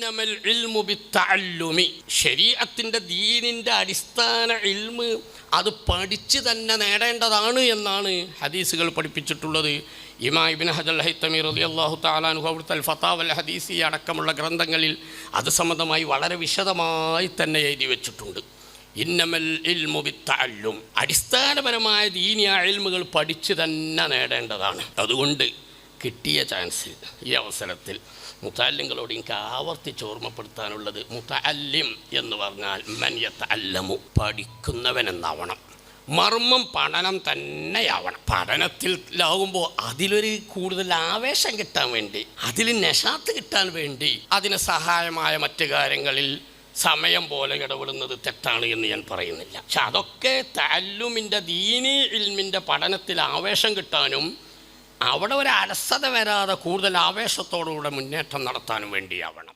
ഇന്നമൽ ഇൽമു ബിത്തഅല്ലുമി, ശരീഅത്തിന്റെ ദീനിന്റെ അടിസ്ഥാന ഇൽമ് അത് പഠിച്ച് തന്നെ നേടേണ്ടതാണ് എന്നാണ് ഹദീസുകൾ പഠിപ്പിച്ചിട്ടുള്ളത്. ഇമാം ഇബ്നു ഹജർ അൽ ഹൈതമി റളിയല്ലാഹു തആല അൻഹു അവിടുത്തെ അൽ ഫതാവ അൽ ഹദീസിയ അടക്കമുള്ള ഗ്രന്ഥങ്ങളിൽ അത് സംബന്ധമായി വളരെ വിശദമായി തന്നെ എഴുതി വെച്ചിട്ടുണ്ട്. ഇന്നമൽ ഇൽമു ബിത്തഅല്ലും, അടിസ്ഥാനപരമായ ദീനിയ ഇൽമുകൾ പഠിച്ച് തന്നെ നേടേണ്ടതാണ്. അതുകൊണ്ട് കിട്ടിയ ചാൻസ് ഈ അവസരത്തിൽ മുതഅല്ലിങ്ങളോട് എനിക്ക് ആവർത്തിച്ച് ഓർമ്മപ്പെടുത്താനുള്ളത്, മുതഅല്ലിം എന്ന് പറഞ്ഞാൽ മൻ യതഅല്ലമു, പഠിക്കുന്നവനെന്നാവണം. മർമ്മം പഠനം തന്നെയാവണം. പഠനത്തിലാവുമ്പോൾ അതിലൊരു കൂടുതൽ ആവേശം കിട്ടാൻ വേണ്ടി, അതിൽ നശാത്ത് കിട്ടാൻ വേണ്ടി അതിന് സഹായമായ മറ്റു കാര്യങ്ങളിൽ സമയം പോലെ ഇടപെടുന്നത് തെറ്റാണ് എന്ന് ഞാൻ പറയുന്നില്ല. പക്ഷെ അതൊക്കെ തഅല്ലുമിൻ്റെ ദീനി ഇൽമിൻ്റെ പഠനത്തിൽ ആവേശം കിട്ടാനും അവിടെ ഒരു അലസത വരാതെ കൂടുതൽ ആവേശത്തോടുകൂടെ മുന്നേറ്റം നടത്താനും വേണ്ടിയാവണം.